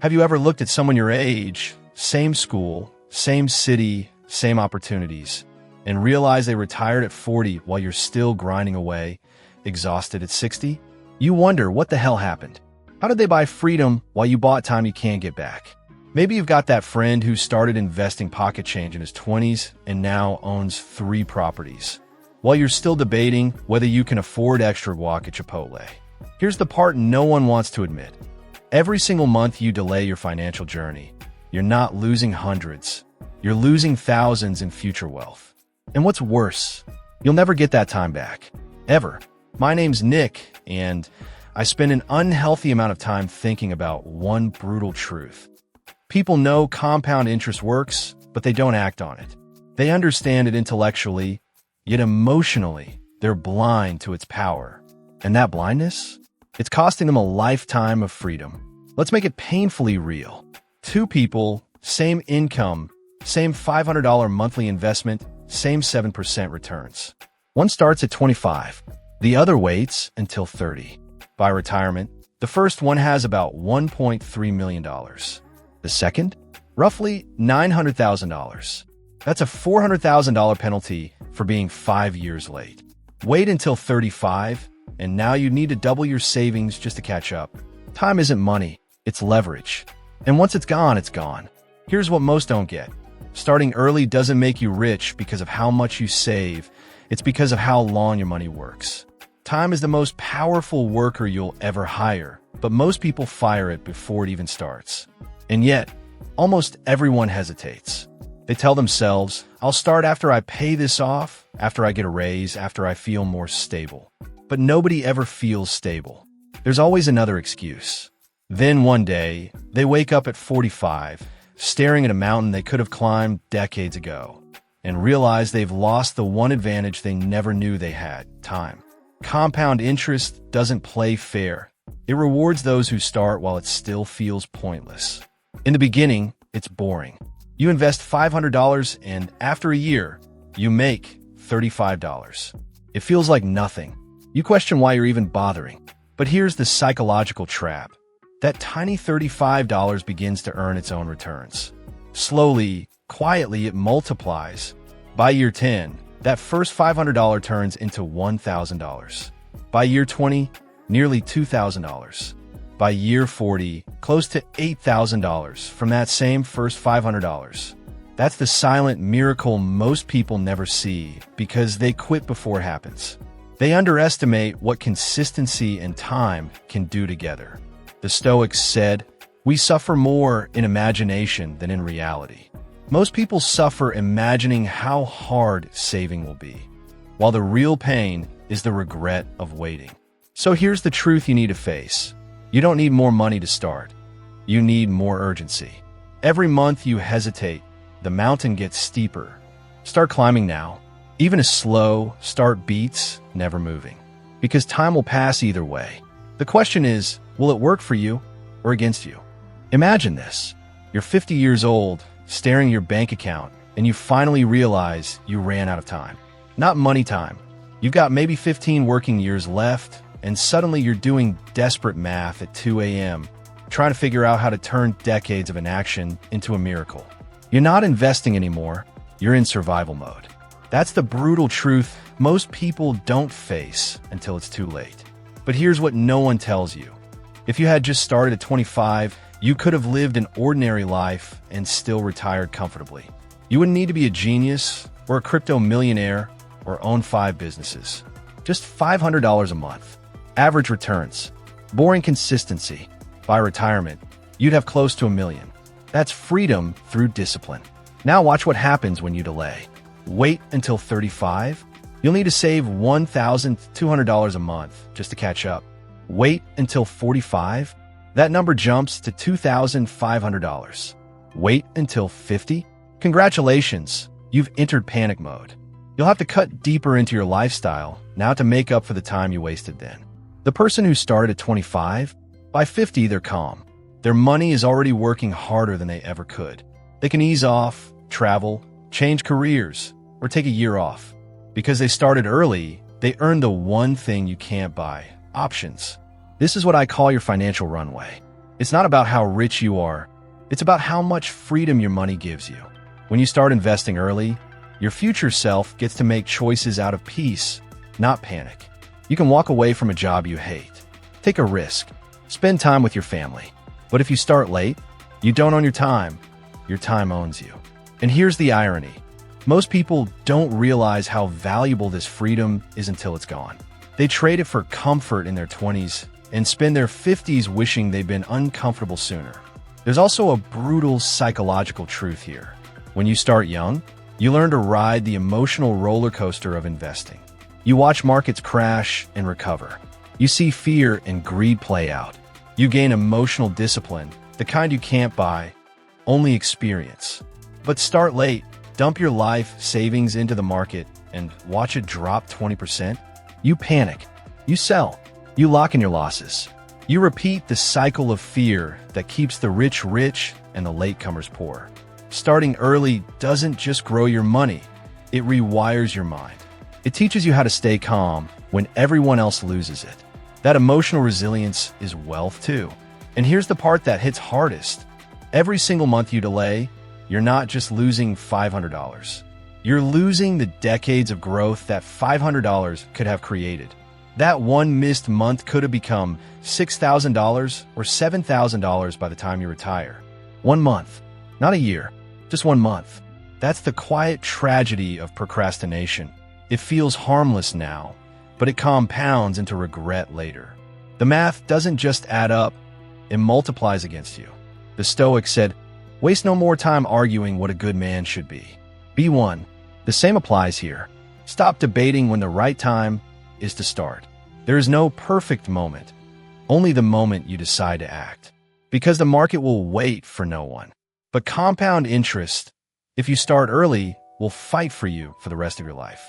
Have you ever looked at someone your age, same school, same city, same opportunities, and realized they retired at 40 while you're still grinding away, exhausted at 60? You wonder what the hell happened. How did they buy freedom while you bought time you can't get back? Maybe you've got that friend who started investing pocket change in his 20s and now owns 3 properties, while you're still debating whether you can afford extra guac at Chipotle. Here's the part no one wants to admit. Every single month you delay your financial journey, you're not losing hundreds, you're losing thousands in future wealth. And what's worse, you'll never get that time back. Ever. My name's Nick, and I spend an unhealthy amount of time thinking about one brutal truth. People know compound interest works, but they don't act on it. They understand it intellectually, yet emotionally, they're blind to its power. And that blindness? It's costing them a lifetime of freedom. Let's make it painfully real. 2 people, same income, same $500 monthly investment, same 7% returns. One starts at 25. The other waits until 30. By retirement, the first one has about $1.3 million. The second, roughly $900,000. That's a $400,000 penalty for being 5 years late. Wait until 35, and now you need to double your savings just to catch up. Time isn't money, it's leverage. And once it's gone, it's gone. Here's what most don't get. Starting early doesn't make you rich because of how much you save. It's because of how long your money works. Time is the most powerful worker you'll ever hire, but most people fire it before it even starts. And yet, almost everyone hesitates. They tell themselves, I'll start after I pay this off, after I get a raise, after I feel more stable. But nobody ever feels stable. There's always another excuse. Then one day, they wake up at 45, staring at a mountain they could have climbed decades ago, and realize they've lost the one advantage they never knew they had: time. Compound interest doesn't play fair. It rewards those who start while it still feels pointless. In the beginning, it's boring. You invest $500 and after a year, you make $35. It feels like nothing. You question why you're even bothering. But here's the psychological trap. That tiny $35 begins to earn its own returns. Slowly, quietly, it multiplies. By year 10, that first $500 turns into $1,000. By year 20, nearly $2,000. By year 40, close to $8,000 from that same first $500. That's the silent miracle most people never see because they quit before it happens. They underestimate what consistency and time can do together. The Stoics said, "We suffer more in imagination than in reality." Most people suffer imagining how hard saving will be, while the real pain is the regret of waiting. So here's the truth you need to face. You don't need more money to start. You need more urgency. Every month you hesitate, the mountain gets steeper. Start climbing now. Even a slow start beats never moving, because time will pass either way. The question is, will it work for you or against you? Imagine this. You're 50 years old, staring at your bank account, and you finally realize you ran out of time. Not money time. You've got maybe 15 working years left, and suddenly you're doing desperate math at 2 a.m., trying to figure out how to turn decades of inaction into a miracle. You're not investing anymore, you're in survival mode. That's the brutal truth most people don't face until it's too late. But here's what no one tells you. If you had just started at 25, you could have lived an ordinary life and still retired comfortably. You wouldn't need to be a genius or a crypto millionaire or own 5 businesses. Just $500 a month. Average returns. Boring consistency. By retirement, you'd have close to $1 million. That's freedom through discipline. Now watch what happens when you delay. Wait until 35. You'll need to save $1,200 a month just to catch up. Wait until 45. That number jumps to $2,500. Wait until 50. Congratulations, you've entered panic mode. You'll have to cut deeper into your lifestyle now to make up for the time you wasted then. The person who started at 25, by 50 they're calm. Their money is already working harder than they ever could. They can ease off, travel, change careers, or take a year off. Because they started early, they earned the one thing you can't buy: options. This is what I call your financial runway. It's not about how rich you are. It's about how much freedom your money gives you. When you start investing early, your future self gets to make choices out of peace, not panic. You can walk away from a job you hate, take a risk, spend time with your family. But if you start late, you don't own your time owns you. And here's the irony. Most people don't realize how valuable this freedom is until it's gone. They trade it for comfort in their 20s and spend their 50s wishing they'd been uncomfortable sooner. There's also a brutal psychological truth here. When you start young, you learn to ride the emotional roller coaster of investing. You watch markets crash and recover. You see fear and greed play out. You gain emotional discipline, the kind you can't buy, only experience. But start late, dump your life savings into the market, and watch it drop 20%. You panic. You sell. You lock in your losses. You repeat the cycle of fear that keeps the rich rich and the latecomers poor. Starting early doesn't just grow your money, it rewires your mind. It teaches you how to stay calm when everyone else loses it. That emotional resilience is wealth too. And here's the part that hits hardest. Every single month you delay, you're not just losing $500. You're losing the decades of growth that $500 could have created. That one missed month could have become $6,000 or $7,000 by the time you retire. 1 month, not a year, just 1 month. That's the quiet tragedy of procrastination. It feels harmless now, but it compounds into regret later. The math doesn't just add up, it multiplies against you. The Stoics said, waste no more time arguing what a good man should be. Be one. The same applies here. Stop debating when the right time is to start. There is no perfect moment, only the moment you decide to act. Because the market will wait for no one. But compound interest, if you start early, will fight for you for the rest of your life.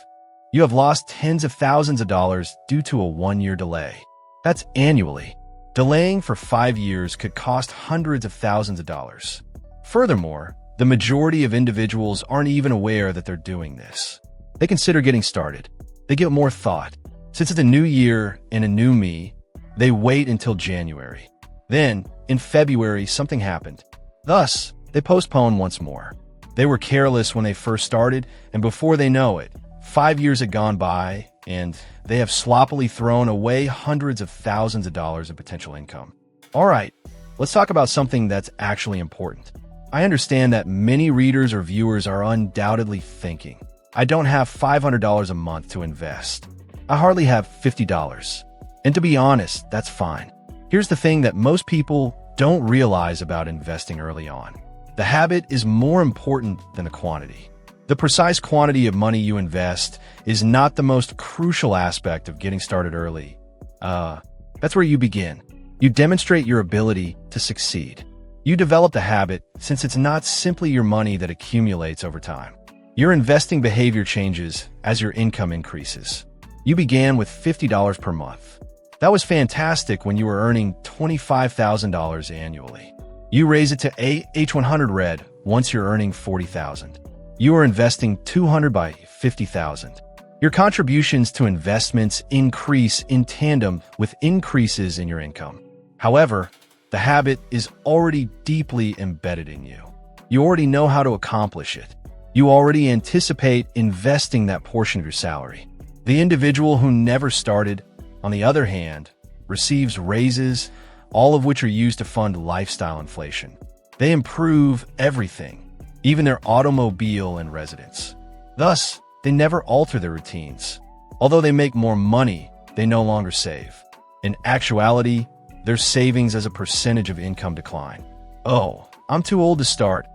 You have lost tens of thousands of dollars due to a 1-year delay. That's annually. Delaying for 5 years could cost hundreds of thousands of dollars. Furthermore, the majority of individuals aren't even aware that they're doing this. They consider getting started. They give more thought. Since it's a new year and a new me, they wait until January. Then, in February, something happened. Thus, they postpone once more. They were careless when they first started, and before they know it, 5 years had gone by, and they have sloppily thrown away hundreds of thousands of dollars of potential income. All right, let's talk about something that's actually important. I understand that many readers or viewers are undoubtedly thinking, I don't have $500 a month to invest. I hardly have $50. And to be honest, that's fine. Here's the thing that most people don't realize about investing early on. The habit is more important than the quantity. The precise quantity of money you invest is not the most crucial aspect of getting started early. That's where you begin. You demonstrate your ability to succeed. You develop the habit since it's not simply your money that accumulates over time. Your investing behavior changes as your income increases. You began with $50 per month. That was fantastic when you were earning $25,000 annually. You raise it to H100 red once you're earning $40,000. You are investing $200 by $50,000. Your contributions to investments increase in tandem with increases in your income. However, the habit is already deeply embedded in you. You already know how to accomplish it. You already anticipate investing that portion of your salary. The individual who never started, on the other hand, receives raises, all of which are used to fund lifestyle inflation. They improve everything, even their automobile and residence. Thus, they never alter their routines. Although they make more money, they no longer save. In actuality, their savings as a percentage of income decline. Oh, I'm too old to start,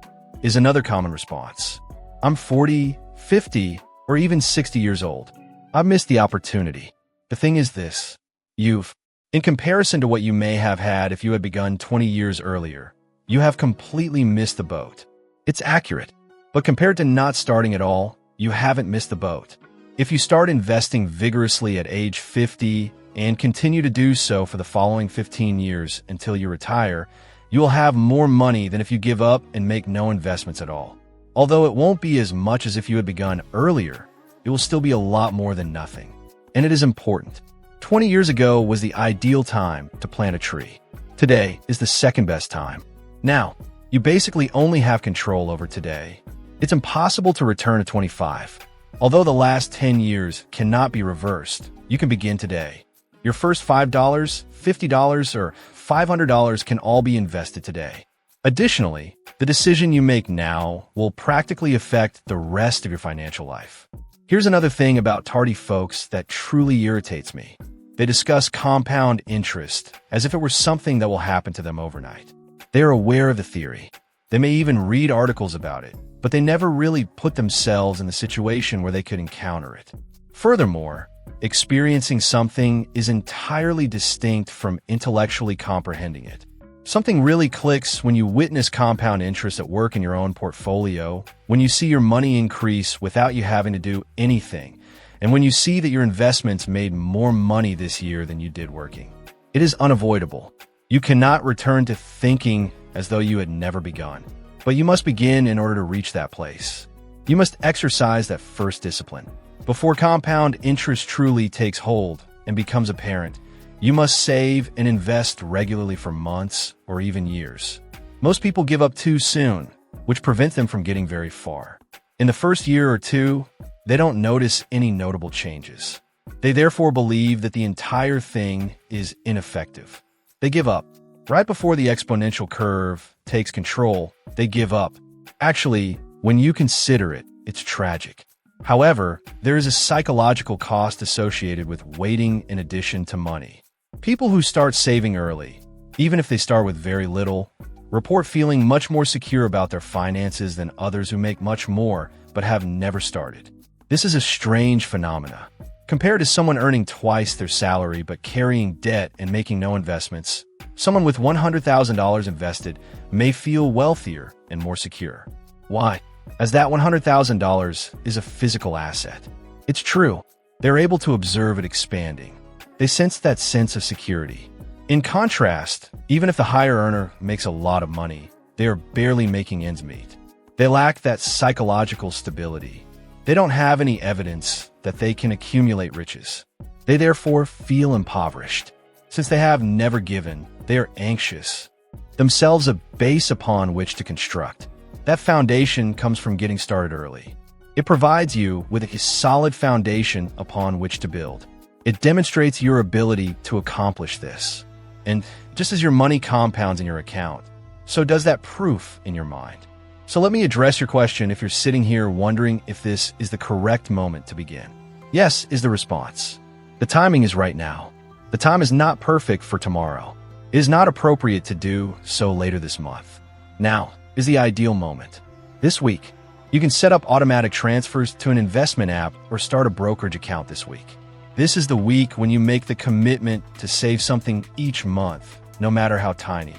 is another common response. I'm 40, 50, or even 60 years old. I've missed the opportunity. The thing is this, in comparison to what you may have had if you had begun 20 years earlier, you have completely missed the boat. It's accurate, but compared to not starting at all, you haven't missed the boat. If you start investing vigorously at age 50 and continue to do so for the following 15 years until you retire, you will have more money than if you give up and make no investments at all. Although it won't be as much as if you had begun earlier, it will still be a lot more than nothing. And it is important. 20 years ago was the ideal time to plant a tree. Today is the second best time. Now, you basically only have control over today. It's impossible to return to 25. Although the last 10 years cannot be reversed, you can begin today. Your first $5, $50, or $500 can all be invested today. Additionally, the decision you make now will practically affect the rest of your financial life. Here's another thing about tardy folks that truly irritates me. They discuss compound interest as if it were something that will happen to them overnight. They are aware of the theory. They may even read articles about it, but they never really put themselves in the situation where they could encounter it. Furthermore, experiencing something is entirely distinct from intellectually comprehending it. Something really clicks when you witness compound interest at work in your own portfolio, when you see your money increase without you having to do anything, and when you see that your investments made more money this year than you did working. It is unavoidable. You cannot return to thinking as though you had never begun, but you must begin in order to reach that place. You must exercise that first discipline. Before compound interest truly takes hold and becomes apparent, you must save and invest regularly for months or even years. Most people give up too soon, which prevents them from getting very far. In the first year or two, they don't notice any notable changes. They therefore believe that the entire thing is ineffective. They give up. Right before the exponential curve takes control, they give up. Actually, when you consider it, it's tragic. However, there is a psychological cost associated with waiting in addition to money. People who start saving early, even if they start with very little, report feeling much more secure about their finances than others who make much more but have never started. This is a strange phenomena. Compared to someone earning twice their salary but carrying debt and making no investments, someone with $100,000 invested may feel wealthier and more secure. Why? As that $100,000 is a physical asset. It's true. They're able to observe it expanding. They sense that sense of security. In contrast, even if the higher earner makes a lot of money, they are barely making ends meet. They lack that psychological stability. They don't have any evidence that they can accumulate riches. They therefore feel impoverished. Since they have never given, they are anxious. Themselves a base upon which to construct. That foundation comes from getting started early. It provides you with a solid foundation upon which to build. It demonstrates your ability to accomplish this. And just as your money compounds in your account, so does that proof in your mind. So let me address your question if you're sitting here wondering if this is the correct moment to begin. Yes is the response. The timing is right now. The time is not perfect for tomorrow. It is not appropriate to do so later this month. Now is the ideal moment. This week, you can set up automatic transfers to an investment app or start a brokerage account this week. This is the week when you make the commitment to save something each month, no matter how tiny.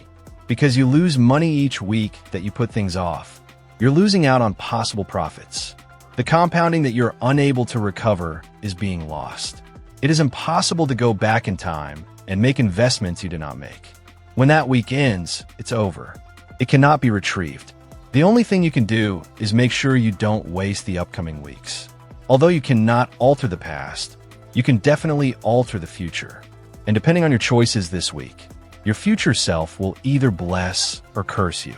Because you lose money each week that you put things off, you're losing out on possible profits. The compounding that you're unable to recover is being lost. It is impossible to go back in time and make investments you did not make. When that week ends, it's over. It cannot be retrieved. The only thing you can do is make sure you don't waste the upcoming weeks. Although you cannot alter the past, you can definitely alter the future. And depending on your choices this week, your future self will either bless or curse you.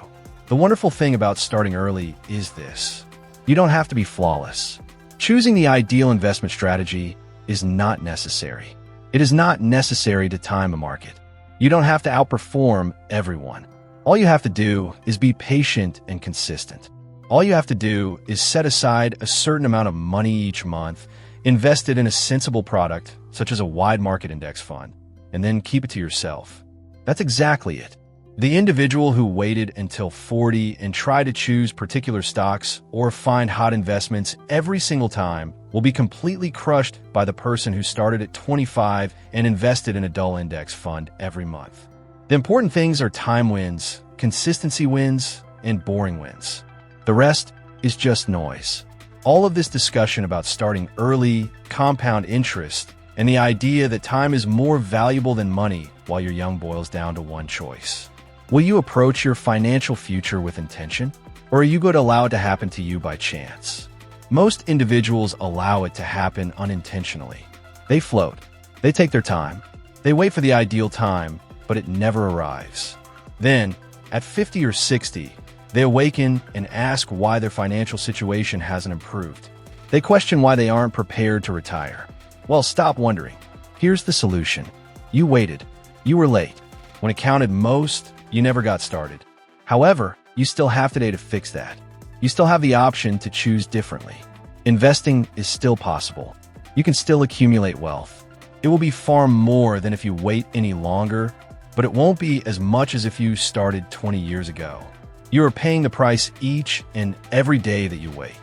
The wonderful thing about starting early is this. You don't have to be flawless. Choosing the ideal investment strategy is not necessary. It is not necessary to time a market. You don't have to outperform everyone. All you have to do is be patient and consistent. All you have to do is set aside a certain amount of money each month, invest it in a sensible product, such as a wide market index fund, and then keep it to yourself. That's exactly it. The individual who waited until 40 and tried to choose particular stocks or find hot investments every single time will be completely crushed by the person who started at 25 and invested in a dull index fund every month. The important things are time wins, consistency wins, and boring wins. The rest is just noise. All of this discussion about starting early, compound interest, and the idea that time is more valuable than money while you're young boils down to one choice. Will you approach your financial future with intention, or are you going to allow it to happen to you by chance? Most individuals allow it to happen unintentionally. They float. They take their time. They wait for the ideal time, but but it never arrives. Then, at 50 or 60, they awaken and ask why their financial situation hasn't improved. They question why they aren't prepared to retire. Well, stop wondering. Here's the solution. You waited. You were late. When it counted most, you never got started. However, you still have today to fix that. You still have the option to choose differently. Investing is still possible. You can still accumulate wealth. It will be far more than if you wait any longer, but it won't be as much as if you started 20 years ago. You are paying the price each and every day that you wait.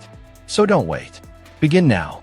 So don't wait. Begin now.